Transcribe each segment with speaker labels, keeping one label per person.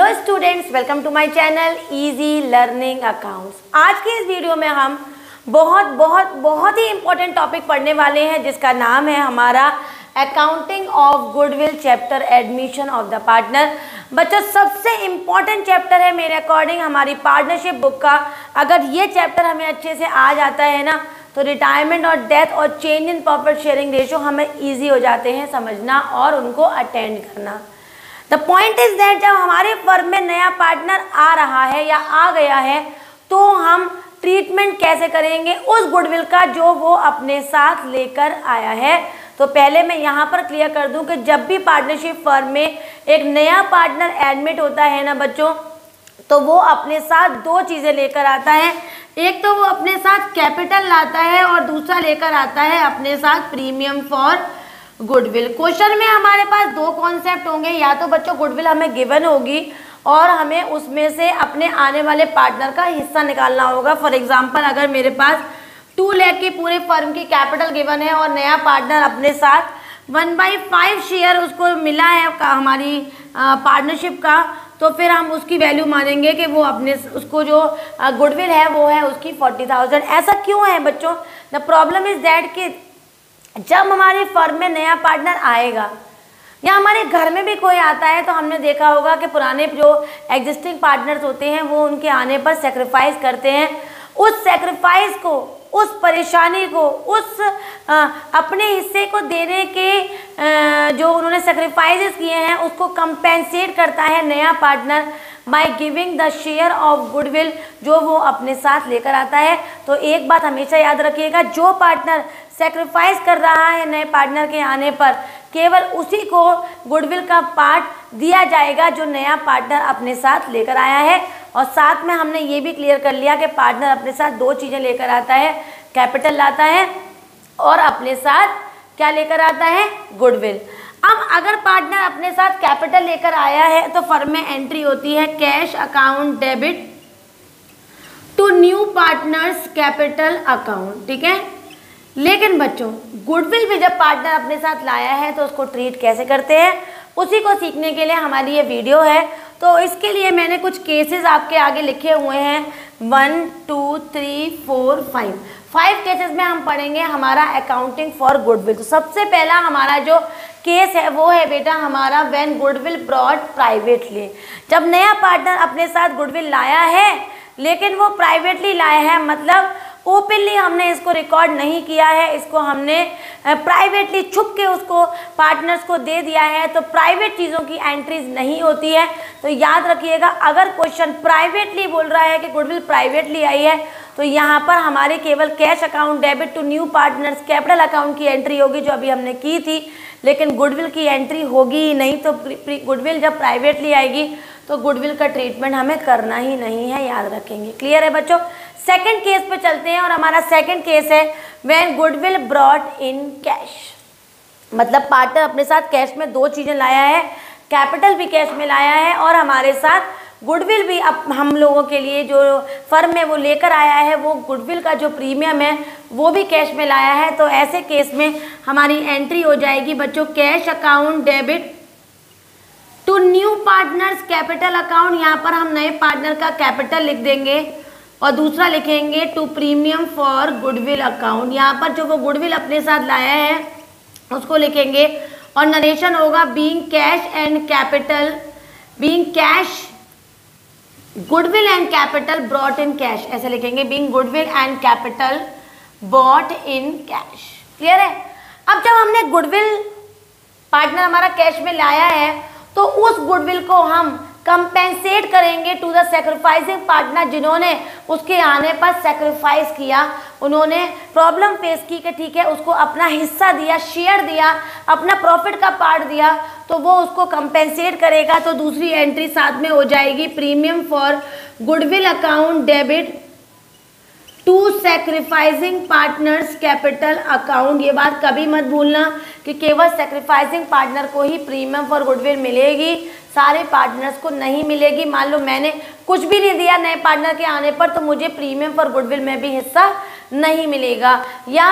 Speaker 1: Hello students, welcome to my channel easy learning accounts. आज के इस वीडियो में हम बहुत ही इंपॉर्टेंट टॉपिक पढ़ने वाले हैं जिसका नाम है हमारा accounting of goodwill chapter admission of the partner. बच्चों, सबसे इम्पॉर्टेंट चैप्टर है मेरे अकॉर्डिंग हमारी पार्टनरशिप बुक का। अगर ये चैप्टर हमें अच्छे से आ जाता है ना तो रिटायरमेंट और डेथ और change in profit sharing ratio हमें ईजी हो जाते हैं समझना और उनको अटेंड करना। द पॉइंट इज दैट जब हमारे फर्म में नया पार्टनर आ रहा है या आ गया है तो हम ट्रीटमेंट कैसे करेंगे उस गुडविल का जो वो अपने साथ लेकर आया है। तो पहले मैं यहाँ पर क्लियर कर दूं कि जब भी पार्टनरशिप फर्म में एक नया पार्टनर एडमिट होता है ना बच्चों, तो वो अपने साथ दो चीज़ें लेकर आता है। एक तो वो अपने साथ कैपिटल लाता है और दूसरा लेकर आता है अपने साथ प्रीमियम फॉर गुडविल। क्वेश्चन में हमारे पास दो कॉन्सेप्ट होंगे, या तो बच्चों गुडविल हमें गिवन होगी और हमें उसमें से अपने आने वाले पार्टनर का हिस्सा निकालना होगा। फॉर एग्जांपल, अगर मेरे पास 2 लाख की पूरे फर्म की कैपिटल गिवन है और नया पार्टनर अपने साथ 1/5 शेयर उसको मिला है हमारी पार्टनरशिप का, तो फिर हम उसकी वैल्यू मानेंगे कि वो अपने उसको जो गुडविल है वो है उसकी 40,000। ऐसा क्यों है बच्चों? द प्रॉब्लम इज दैट कि जब हमारी फर्म में नया पार्टनर आएगा या हमारे घर में भी कोई आता है तो हमने देखा होगा कि पुराने जो एग्जिस्टिंग पार्टनर्स होते हैं वो उनके आने पर सेक्रीफाइस करते हैं। उस सेक्रीफाइस को, उस परेशानी को, उस अपने हिस्से को देने के जो उन्होंने सेक्रीफाइसेस किए हैं उसको कंपेंसेट करता है नया partner by giving the share of goodwill जो वो अपने साथ लेकर आता है। तो एक बात हमेशा याद रखिएगा, जो पार्टनर सेक्रीफाइस कर रहा है नए पार्टनर के आने पर केवल उसी को गुडविल का पार्ट दिया जाएगा जो नया पार्टनर अपने साथ लेकर आया है। और साथ में हमने ये भी क्लियर कर लिया कि पार्टनर अपने साथ दो चीज़ें लेकर आता है, कैपिटल लाता है और अपने साथ क्या लेकर आता है, गुडविल। अब अगर पार्टनर अपने साथ कैपिटल लेकर आया है तो फर्म में एंट्री होती है cash account debit to new partners capital account, ठीक है। लेकिन बच्चों, गुडविल भी जब पार्टनर अपने साथ लाया है तो उसको ट्रीट कैसे करते हैं उसी को सीखने के लिए हमारी ये वीडियो है। तो इसके लिए मैंने कुछ केसेस आपके आगे लिखे हुए हैं, 1 2 3 4 5 केसेस में हम पढ़ेंगे हमारा अकाउंटिंग फॉर गुडविल। तो सबसे पहला हमारा जो केस है वो है बेटा हमारा व्हेन गुडविल ब्रॉट प्राइवेटली। जब नया पार्टनर अपने साथ गुडविल लाया है लेकिन वो प्राइवेटली लाया है, मतलब ओपनली हमने इसको रिकॉर्ड नहीं किया है, इसको हमने प्राइवेटली छुप के उसको पार्टनर्स को दे दिया है, तो प्राइवेट चीज़ों की एंट्रीज नहीं होती है। तो याद रखिएगा, अगर क्वेश्चन प्राइवेटली बोल रहा है कि गुडविल प्राइवेटली आई है तो यहाँ पर हमारे केवल cash account debit to new partners capital account की एंट्री होगी जो अभी हमने की थी, लेकिन गुडविल की एंट्री होगी ही नहीं। तो गुडविल जब प्राइवेटली आएगी तो गुडविल का ट्रीटमेंट हमें करना ही नहीं है, याद रखेंगे। क्लियर है बच्चों? सेकंड केस पे चलते हैं और हमारा सेकंड केस है when goodwill brought in cash. मतलब पार्टनर अपने साथ कैश में दो चीज़ें लाया है, कैपिटल भी कैश में लाया है और हमारे साथ गुडविल भी अब हम लोगों के लिए जो फर्म में वो लेकर आया है वो गुडविल का जो प्रीमियम है वो भी कैश में लाया है। तो ऐसे केस में हमारी एंट्री हो जाएगी बच्चों cash account debit to new partners capital account. यहाँ पर हम नए पार्टनर का कैपिटल लिख देंगे और दूसरा लिखेंगे to premium for goodwill account. यहाँ पर जो वो गुडविल अपने साथ लाया है उसको लिखेंगे और नरेशन होगा being cash and capital, being cash goodwill and capital brought in cash, ऐसे लिखेंगे being goodwill and capital bought in cash. Clear है? अब जब हमने गुडविल पार्टनर हमारा कैश में लाया है तो उस गुडविल को हम कंपेंसेट करेंगे टू द सेक्रीफाइसिंग पार्टनर जिन्होंने उसके आने पर सेक्रीफाइस किया, उन्होंने प्रॉब्लम फेस की कि ठीक है उसको अपना हिस्सा दिया, शेयर दिया, अपना प्रॉफिट का पार्ट दिया, तो वो उसको कंपेंसेट करेगा। तो दूसरी एंट्री साथ में हो जाएगी premium for goodwill account debit to sacrificing partners capital account. ये बात कभी मत भूलना कि केवल सेक्रीफाइसिंग पार्टनर को ही प्रीमियम फॉर गुडविल मिलेगी, सारे पार्टनर्स को नहीं मिलेगी। मान लो मैंने कुछ भी नहीं दिया नए पार्टनर के आने पर तो मुझे प्रीमियम फॉर गुडविल में भी हिस्सा नहीं मिलेगा। या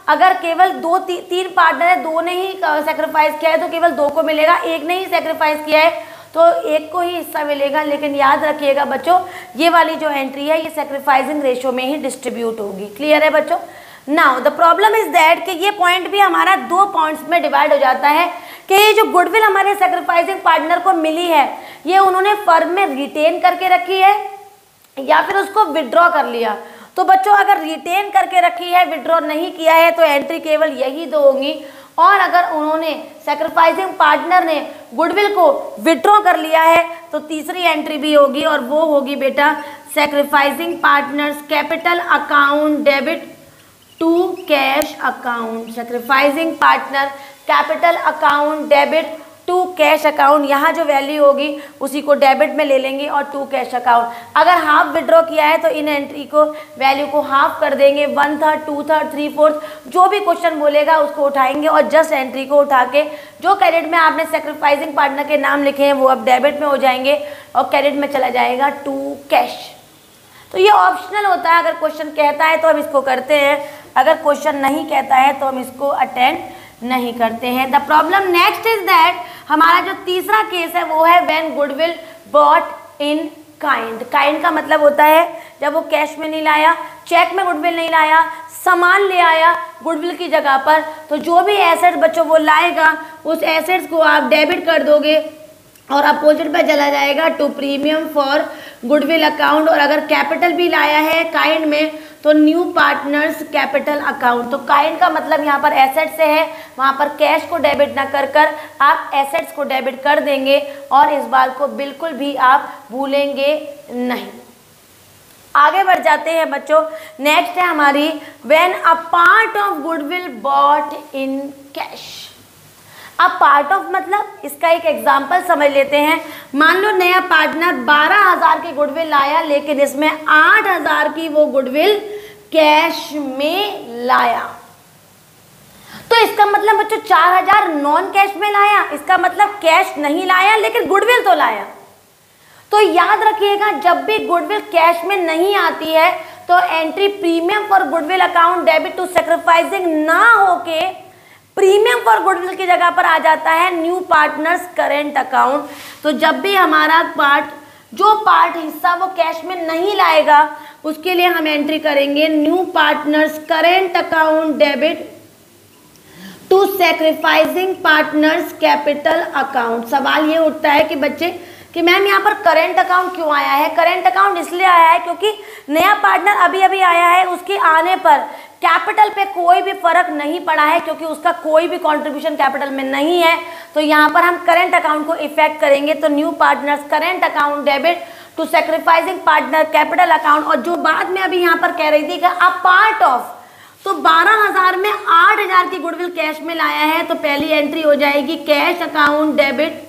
Speaker 1: अगर केवल तीन पार्टनर है, दो ने ही सेक्रीफाइस किया है तो केवल दो को मिलेगा, एक ने ही सेक्रीफाइस किया है तो एक को ही हिस्सा मिलेगा, लेकिन याद रखिएगा बच्चों ये वाली जो एंट्री है ये सैक्रिफाइसिंग रेशो में ही डिस्ट्रीब्यूट होगी। क्लियर है बच्चों? Now the problem is that कि ये पॉइंट भी हमारा 2 पॉइंट्स में डिवाइड हो जाता है कि ये जो गुडविल हमारे सैक्रिफाइसिंग पार्टनर को मिली है ये उन्होंने फर्म में रिटेन करके रखी है या फिर उसको विड्रॉ कर लिया। तो बच्चों अगर रिटेन करके रखी है, विड्रॉ नहीं किया है, तो एंट्री केवल यही 2 होंगी। और अगर उन्होंने सैक्रिफाइसिंग पार्टनर ने गुडविल को विड्रॉ कर लिया है तो तीसरी एंट्री भी होगी और वो होगी बेटा sacrificing partners capital account debit to cash account. Sacrificing partner capital account debit to cash account, यहाँ जो वैल्यू होगी उसी को डेबिट में ले लेंगे और टू कैश अकाउंट। अगर हाफ विड्रॉ किया है तो इन एंट्री को वैल्यू को हाफ कर देंगे, 1/3 2/3 3/4 जो भी क्वेश्चन बोलेगा उसको उठाएंगे और जस्ट एंट्री को उठा के जो क्रेडिट में आपने सैक्रिफाइसिंग पार्टनर के नाम लिखे हैं वो अब डेबिट में हो जाएंगे और क्रेडिट में चला जाएगा टू कैश। तो ये ऑप्शनल होता है, अगर क्वेश्चन कहता है तो हम इसको करते हैं, अगर क्वेश्चन नहीं कहता है तो हम इसको अटेंड नहीं करते हैं। The problem next is that हमारा जो तीसरा केस है वो है when goodwill bought in kind. Kind का मतलब होता है जब वो कैश में नहीं लाया, चेक में गुडविल नहीं लाया, सामान ले आया गुडविल की जगह पर, तो जो भी एसेट्स बच्चों वो लाएगा उस एसेट्स को आप डेबिट कर दोगे और अपोजिट पे चला जाएगा to premium for goodwill account. और अगर कैपिटल भी लाया है काइंड में तो न्यू पार्टनर्स कैपिटल अकाउंट। तो काइंड का मतलब यहाँ पर एसेट से है, वहाँ पर कैश को डेबिट ना कर कर आप एसेट्स को डेबिट कर देंगे और इस बात को बिल्कुल भी आप भूलेंगे नहीं। आगे बढ़ जाते हैं बच्चों। नेक्स्ट है हमारी when a part of goodwill bought in cash. अब पार्ट ऑफ मतलब इसका एक एग्जाम्पल समझ लेते हैं। मान लो नया पार्टनर 12,000 की गुडविल लाया लेकिन इसमें 8,000 की वो गुडविल कैश में लाया, तो इसका मतलब बच्चों 4,000 नॉन कैश में लाया, इसका मतलब कैश नहीं लाया लेकिन गुडविल तो लाया। तो याद रखिएगा जब भी गुडविल कैश में नहीं आती है तो entry premium for goodwill account debit to sacrificing ना होके प्रीमियम फॉर गुडविल की जगह पर आ जाता है न्यू पार्टनर्स करेंट अकाउंट। तो जब भी हमारा पार्ट हिस्सा वो कैश में नहीं लाएगा उसके लिए हम एंट्री करेंगे new partners current account debit to sacrificing partners capital account. सवाल ये उठता है कि बच्चे कि मैम यहाँ पर करेंट अकाउंट क्यों आया है? करेंट अकाउंट इसलिए आया है क्योंकि नया पार्टनर अभी अभी आया है, उसके आने पर कैपिटल पे कोई भी फर्क नहीं पड़ा है क्योंकि उसका कोई भी कंट्रीब्यूशन कैपिटल में नहीं है। तो यहाँ पर हम करेंट अकाउंट को इफेक्ट करेंगे तो new partners current account debit to sacrificing partner capital account. और जो बात में अभी यहाँ पर कह रही थी कि अ पार्ट ऑफ, तो 12,000 में 8,000 की गुडविल कैश में लाया है तो पहली एंट्री हो जाएगी cash account debit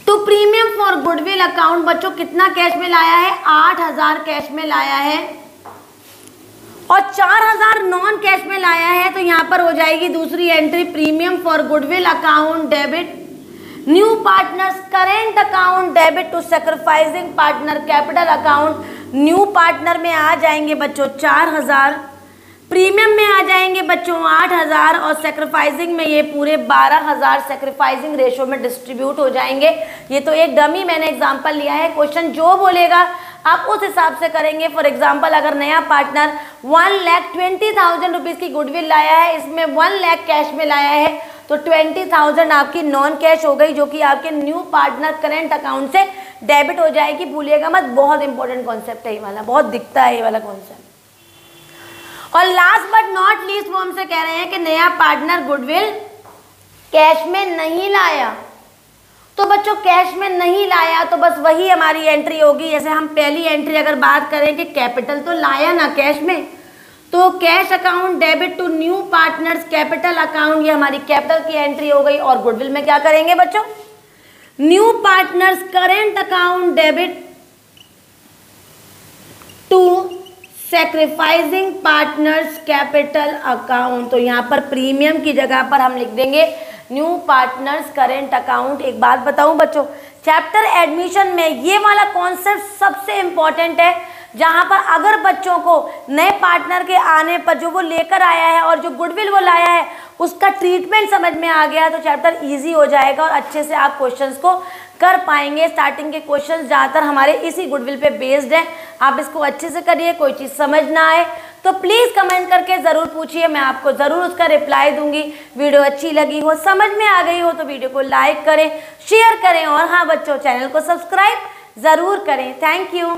Speaker 1: to premium for goodwill account. बच्चों कितना कैश में लाया है? 8,000 कैश में लाया है और 4,000 नॉन कैश में लाया है, तो यहाँ पर हो जाएगी दूसरी entry premium for goodwill account debit new partners current account debit to sacrificing partner capital account. New partner में आ जाएंगे बच्चों 4,000, प्रीमियम में आ जाएंगे बच्चों 8,000 और सैक्रिफाइसिंग में ये पूरे 12,000 सैक्रिफाइसिंग रेशो में डिस्ट्रीब्यूट हो जाएंगे। ये तो एक डमी मैंने एग्जांपल लिया है, क्वेश्चन जो बोलेगा आप उस हिसाब से करेंगे। फॉर एग्जांपल अगर नया पार्टनर 1,20,000 रुपीज़ की गुडविल लाया है, इसमें 1 लाख कैश में लाया है, तो 20,000 आपकी नॉन कैश हो गई जो कि आपके न्यू पार्टनर करेंट अकाउंट से डेबिट हो जाएगी। भूलिएगा मत, बहुत इंपॉर्टेंट कॉन्सेप्ट है ये वाला, बहुत दिखता है ये वाला कॉन्सेप्ट। और लास्ट बट नॉट लीस्ट वो हमसे कह रहे हैं कि नया पार्टनर गुडविल कैश में नहीं लाया। तो बच्चों कैश में नहीं लाया तो बस वही हमारी एंट्री होगी। जैसे हम पहली एंट्री अगर बात करें कि कैपिटल तो लाया ना कैश में, तो cash account debit to new partners capital account, ये हमारी कैपिटल की एंट्री हो गई। और गुडविल में क्या करेंगे बच्चों? New partners current account debit to sacrificing partners capital account. तो यहाँ पर प्रीमियम की जगह पर हम लिख देंगे न्यू पार्टनर्स करेंट अकाउंट। एक बात बताऊं बच्चों, चैप्टर एडमिशन में ये वाला कॉन्सेप्ट सबसे इम्पॉर्टेंट है, जहाँ पर अगर बच्चों को नए पार्टनर के आने पर जो वो लेकर आया है और जो गुडविल वो लाया है उसका ट्रीटमेंट समझ में आ गया तो चैप्टर इजी हो जाएगा और अच्छे से आप क्वेश्चंस को कर पाएंगे। स्टार्टिंग के क्वेश्चन ज़्यादातर हमारे इसी गुडविल पे बेस्ड है। आप इसको अच्छे से करिए, कोई चीज़ समझ ना आए तो प्लीज़ कमेंट करके ज़रूर पूछिए, मैं आपको ज़रूर उसका रिप्लाई दूंगी। वीडियो अच्छी लगी हो, समझ में आ गई हो तो वीडियो को लाइक करें, शेयर करें और हाँ बच्चों, चैनल को सब्सक्राइब ज़रूर करें। Thank you.